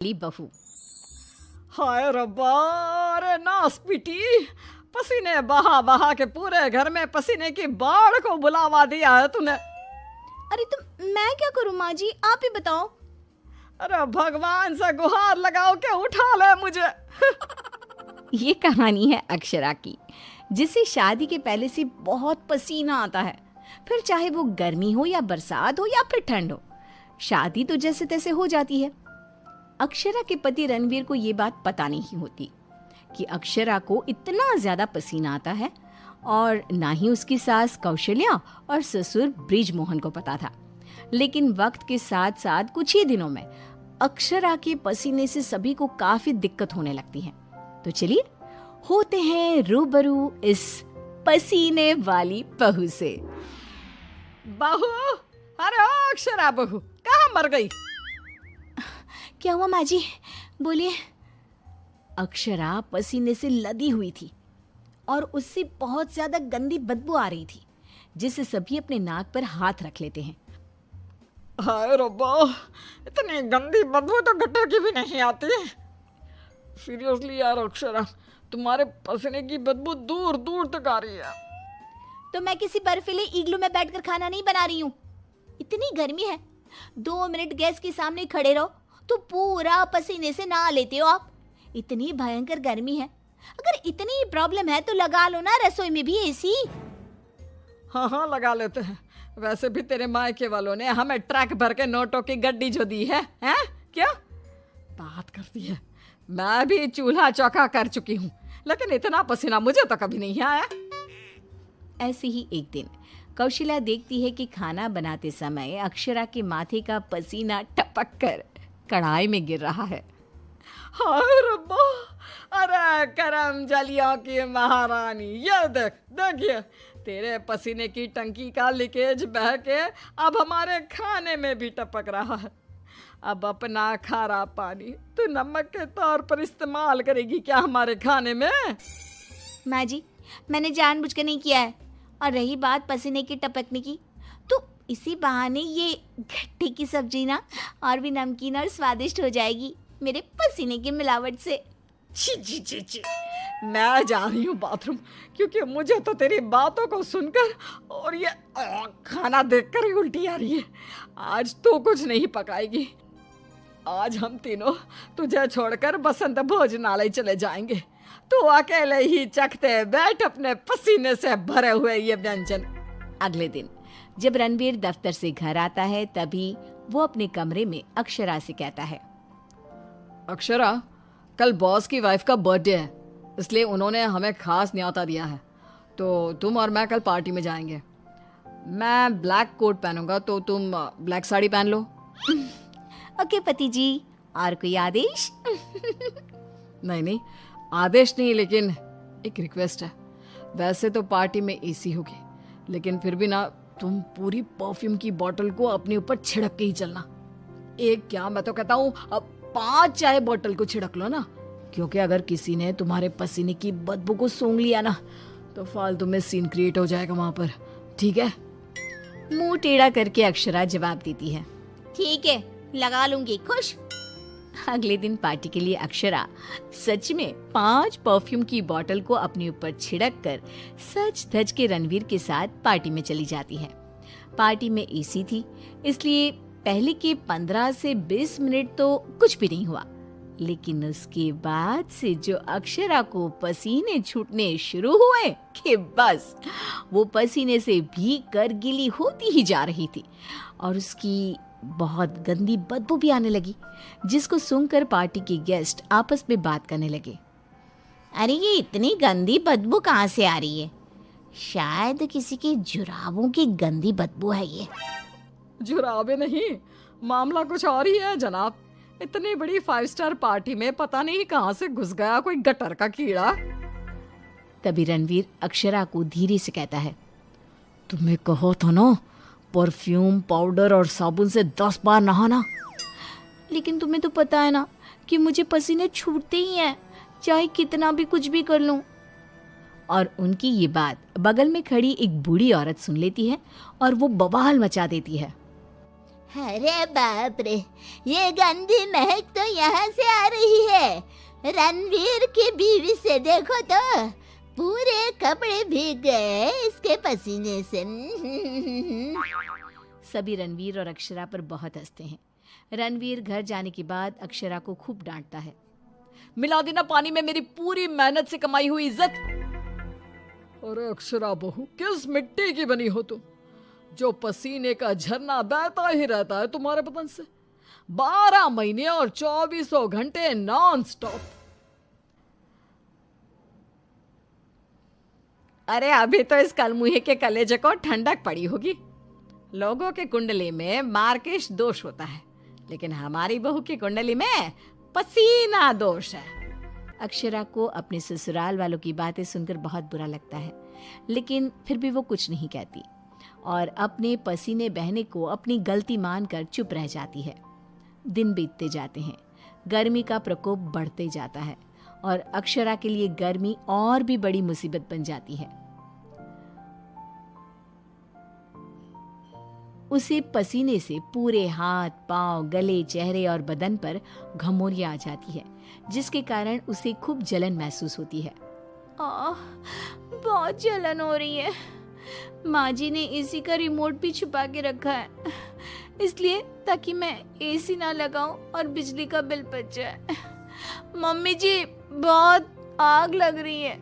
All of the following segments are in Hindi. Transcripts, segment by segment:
ली बहू। हाय रब्बा, अरे नास पीटी, पसीने बहा बहा के पूरे घर में पसीने की बाढ़ को बुलावा दिया है तूने। अरे तो मैं क्या करूं माँ जी, आप ही बताओ। अरे भगवान से गुहार लगाओ के उठा ले मुझे। ये कहानी है अक्षरा की, जिसे शादी के पहले से बहुत पसीना आता है, फिर चाहे वो गर्मी हो या बरसात हो या फिर ठंड हो, शादी तो जैसे तैसे हो जाती है। अक्षरा के पति रणवीर को ये बात पता नहीं होती कि अक्षरा को इतना ज्यादा पसीना आता है, और ना ही उसकी सास कौशल्या और ससुर ब्रिजमोहन को पता था। लेकिन वक्त के साथ साथ कुछ ही दिनों में अक्षरा के पसीने से सभी को काफी दिक्कत होने लगती है। तो चलिए होते हैं रूबरू इस पसीने वाली बहू से। बहू, अरे ओ अक्षरा बहू, कहाँ मर गई? क्या हुआ माँ जी, बोलिए। अक्षरा पसीने से लदी हुई थी और उससे बहुत ज्यादा गंदी बदबू आ रही थी, जिससे सभी अपने नाक पर हाथ रख लेते हैं। हाय रब्बा, इतनी गंदी बदबू तो गटर की भी नहीं आती। सीरियसली यार अक्षरा, तुम्हारे पसीने की बदबू दूर दूर तक आ रही है। तो मैं किसी बर्फीले इग्लू में बैठकर खाना नहीं बना रही हूँ। इतनी गर्मी है, 2 मिनट गैस के सामने खड़े रहो तो पूरा पसीने से नहा लेते हो आप। इतनी भयंकर गर्मी है, अगर इतनी प्रॉब्लम है तो लगा लो ना रसोई में भी एसी। हाँ हाँ लगा लेते हैं। वैसे भी तेरे मायके वालों ने हमें ट्रक भर के नोटों की गड्डी जो दी है, हैं? क्या बात करती है? मैं भी चूल्हा चौका कर चुकी हूँ, लेकिन इतना पसीना मुझे तो कभी नहीं आया। ऐसे ही एक दिन कौशल्या देखती है कि खाना बनाते समय अक्षरा के माथे का पसीना टपक कर कढ़ाई में गिर रहा है। हाय रब्बा, अरे करम जलियों की महारानी, ये देख, देखिए तेरे पसीने की टंकी का लीकेज बह के अब हमारे खाने में भी टपक रहा है। अब अपना खारा पानी तू नमक के तौर पर इस्तेमाल करेगी क्या हमारे खाने में? माँ जी, मैंने जानबूझकर नहीं किया है। और रही बात पसीने की टपकने की, तो इसी बहाने ये गट्टे की सब्जी ना और भी नमकीन और स्वादिष्ट हो जाएगी मेरे पसीने की मिलावट से। छी छी छी छी, मैं जा रही हूँ बाथरूम, क्योंकि मुझे तो तेरी बातों को सुनकर और ये खाना देखकर ही उल्टी आ रही है। आज तो कुछ नहीं पकाएगी। आज हम तीनों तुझे छोड़कर बसंत भोजनालय चले जाएंगे। तू अकेले ही चखते बैठ अपने पसीने से भरे हुए ये व्यंजन। अगले दिन जब रणवीर दफ्तर से घर आता है, तभी वो अपने कमरे में अक्षरा से कहता है, अक्षरा, कल बॉस की वाइफ का बर्थडे है, इसलिए उन्होंने हमें खास न्योता दिया है, तो तुम और मैं कल पार्टी में जाएंगे। मैं ब्लैक कोट पहनूंगा, तो तुम ब्लैक साड़ी पहन लो। ओके पति जी, और कोई आदेश? नहीं नहीं, आदेश नहीं, लेकिन एक रिक्वेस्ट है। वैसे तो पार्टी में एसी होगी, लेकिन फिर भी ना, तुम पूरी परफ्यूम की बोतल को अपने ऊपर छिड़क के ही चलना। एक क्या, मैं तो कहता हूँ अब 5 चाय बोतल को छिड़क लो ना, क्योंकि अगर किसी ने तुम्हारे पसीने की बदबू को सूंघ लिया ना, तो फालतू में सीन क्रिएट हो जाएगा वहां पर, ठीक है? मुंह टेढ़ा करके अक्षरा जवाब देती है, ठीक है, लगा लूंगी, खुश। अगले दिन पार्टी के लिए अक्षरा सच में 5 परफ्यूम की बोतल को अपने ऊपर छिड़क कर सच धज के रणवीर के साथ पार्टी में चली जाती है। पार्टी में एसी थी, इसलिए पहले के 15 से 20 मिनट तो कुछ भी नहीं हुआ, लेकिन उसके बाद से जो अक्षरा को पसीने छूटने शुरू हुए कि बस वो पसीने से भीग कर गीली होती ही जा रही थी, और उसकी बहुत गंदी बदबू भी आने लगी, जिसको सुनकर पार्टी के गेस्ट आपस में बात करने लगे। अरे ये इतनी गंदी बदबू कहाँ से आ रही है? शायद किसी के जुराबों की गंदी बदबू है ये। जुराबे नहीं, मामला कुछ और ही है जनाब। इतनी बड़ी 5 स्टार पार्टी में पता नहीं कहाँ से घुस गया कोई गटर का कीड़ा। तभी रणवीर अक्षरा को धीरे से कहता है, तुम्हें कहो तो ना, परफ्यूम, पाउडर और साबुन से 10 बार नहाना। लेकिन तुम्हें तो पता है ना कि मुझे पसीने छूटते ही हैं, चाहे कितना भी कुछ भी कर लूं। और उनकी ये बात बगल में खड़ी एक बूढ़ी औरत सुन लेती है और वो बवाल मचा देती है। अरे बाप रे, ये गंदी महक तो यहाँ से आ रही है। रणवीर की बीवी से देखो तो पूरे कपड़े भीग गए इसके पसीने से। सभी रणवीर और अक्षरा पर बहुत हंसते हैं। रणवीर घर जाने के बाद अक्षरा को खूब डांटता है। मिला देना पानी में मेरी पूरी मेहनत से कमाई हुई इज्जत। अरे अक्षरा बहू, किस मिट्टी की बनी हो तुम, जो पसीने का झरना बहता ही रहता है तुम्हारे बदन से 12 महीने और 2400 घंटे नॉन स्टॉप। अरे अभी तो इस कलमुहे के कलेजे को ठंडक पड़ी होगी। लोगों के कुंडली में मार्किश दोष होता है, लेकिन हमारी बहू की कुंडली में पसीना दोष है। अक्षरा को अपने ससुराल वालों की बातें सुनकर बहुत बुरा लगता है, लेकिन फिर भी वो कुछ नहीं कहती और अपने पसीने बहने को अपनी गलती मानकर चुप रह जाती है। दिन बीतते जाते हैं, गर्मी का प्रकोप बढ़ते जाता है और अक्षरा के लिए गर्मी और भी बड़ी मुसीबत बन जाती है। उसे पसीने से पूरे हाथ, पांव, गले, चेहरे और बदन पर घमौरियां आ जाती है, जिसके कारण उसे खूब जलन महसूस होती है। बहुत जलन हो रही है। माँ जी ने एसी का रिमोट भी छुपा के रखा है, इसलिए ताकि मैं एसी ना लगाऊं और बिजली का बिल बच जाए। मम्मी जी, बहुत आग लग रही है।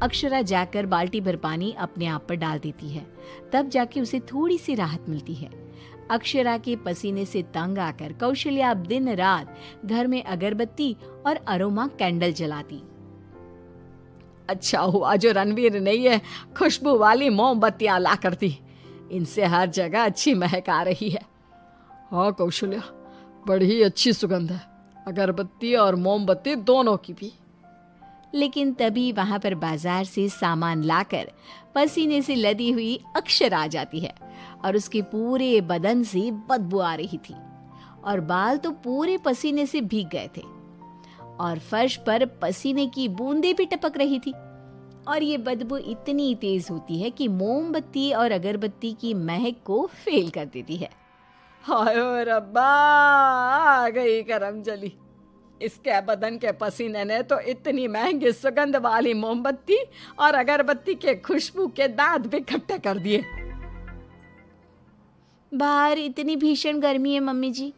अक्षरा जाकर बाल्टी भर पानी अपने आप पर डाल देती है, तब जाके उसे थोड़ी सी राहत मिलती है। अक्षरा के पसीने से तंग आकर कौशल्या अब दिन रात घर में अगरबत्ती और अरोमा कैंडल जलाती। अच्छा हुआ जो रणवीर ने ये खुशबू वाली मोमबत्तियां ला कर दी, इनसे हर जगह अच्छी महक आ रही है। हाँ कौशल्या, बड़ी अच्छी सुगंध है, अगरबत्ती और मोमबत्ती दोनों की भी। लेकिन तभी वहां पर बाजार से सामान लाकर पसीने से लदी हुई अक्षरा आ जाती है और उसके पूरे बदन से बदबू आ रही थी और बाल तो पूरे पसीने से भीग गए थे और फर्श पर पसीने की बूंदें भी टपक रही थी और ये बदबू इतनी तेज होती है कि मोमबत्ती और अगरबत्ती की महक को फेल कर देती है। हाय रब्बा, आ गई करम जली। इसके बदन के पसीने ने तो इतनी महंगी सुगंध वाली मोमबत्ती और अगरबत्ती के खुशबू के दांत भी इकट्ठे कर दिए। बाहर इतनी भीषण गर्मी है मम्मी जी,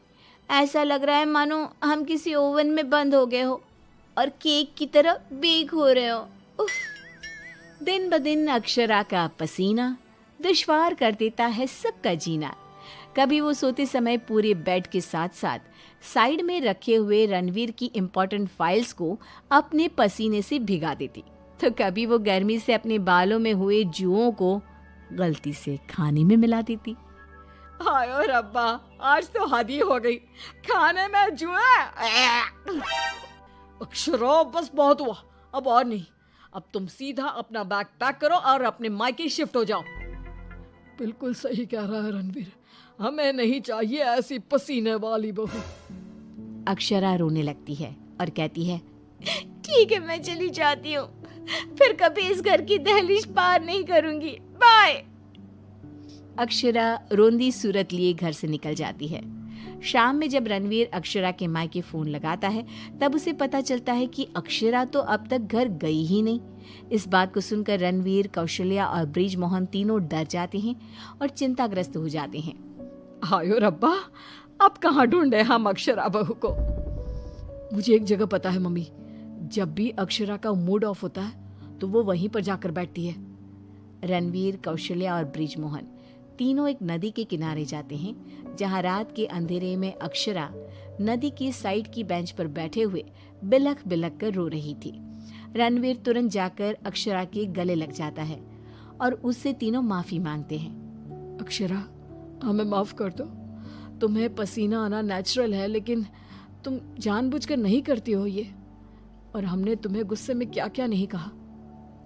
ऐसा लग रहा है मानो हम किसी ओवन में बंद हो गए हो और केक की तरह बेक हो रहे हो। उफ। दिन ब दिन अक्षरा का पसीना दुश्वार कर देता है सबका जीना। कभी वो सोते समय पूरे बेड के साथ साथ साइड में रखे हुए रणवीर की इम्पोर्टेंट फाइल्स को अपने पसीने से भिगा देती, तो कभी वो गर्मी से अपने बालों में हुए जुओं को गलती से खाने में मिला देती। हाय रब्बा, आज तो हद ही हो गई, खाने में जुए। अक्षरा बस बहुत हुआ, अब और नहीं। अब तुम सीधा अपना बैग पैक करो और अपने मायके शिफ्ट हो जाओ। बिल्कुल सही कह रहा है रणवीर, हमें नहीं चाहिए ऐसी पसीने वाली बहू। अक्षरा रोने लगती है और कहती है, ठीक है मैं चली जाती हूँ, फिर कभी इस घर की दहलीज पार नहीं करूंगी, बाय। अक्षरा रोंदी सूरत लिए घर से निकल जाती है। शाम में जब रणवीर अक्षरा के मायके फोन लगाता है, तब उसे पता चलता है कि अक्षरा तो अब तक घर गई ही नहीं। इस बात को सुनकर रणवीर, कौशल्या और ब्रिजमोहन तीनों डर जाते हैं और चिंताग्रस्त हो जाते हैं। हायो रब्बा, अब कहाँ ढूंढे हम अक्षरा बहू को। मुझे एक जगह पता है मम्मी, जब भी अक्षरा का मूड ऑफ होता है तो वो वहीं पर जाकर बैठती है। रणवीर, कौशल्या और ब्रिजमोहन तीनों एक नदी के किनारे जाते हैं, जहां रात के अंधेरे में अक्षरा नदी की साइड की बेंच पर बैठे हुए बिलख बिलख कर रो रही थी। रणवीर तुरंत जाकर अक्षरा के गले लग जाता है और उससे तीनों माफी मांगते हैं। अक्षरा, हमें माफ कर दो, तुम्हें पसीना आना नेचुरल है, लेकिन तुम जानबूझकर नहीं करती हो ये, और हमने तुम्हें गुस्से में क्या क्या नहीं कहा।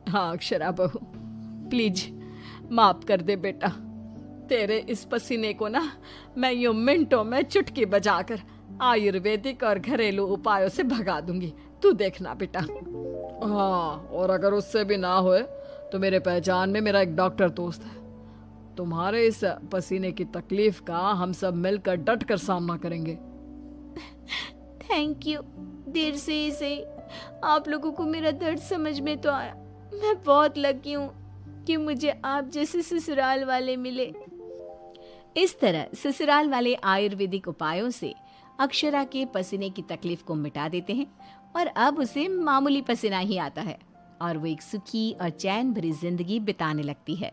हाँ अक्षरा बहू, प्लीज माफ कर दे बेटा। तेरे इस पसीने को ना मैं यूं मिनटों में चुटकी बजाकर आयुर्वेदिक और घरेलू उपायों से भगा दूंगी, तू देखना बेटा। हाँ, और अगर उससे भी ना होए तो मेरे पहचान में मेरा एक डॉक्टर दोस्त है, तुम्हारे इस पसीने की तकलीफ का हम सब मिलकर डट कर सामना करेंगे। Thank you. देर से ही सही आप लोगों को मेरा दर्द समझ में तो आया। मैं बहुत लकी हूँ कि मुझे आप जैसे ससुराल वाले मिले। इस तरह ससुराल वाले आयुर्वेदिक उपायों से अक्षरा के पसीने की तकलीफ को मिटा देते हैं और अब उसे मामूली पसीना ही आता है और वो एक सुखी और चैन भरी जिंदगी बिताने लगती है।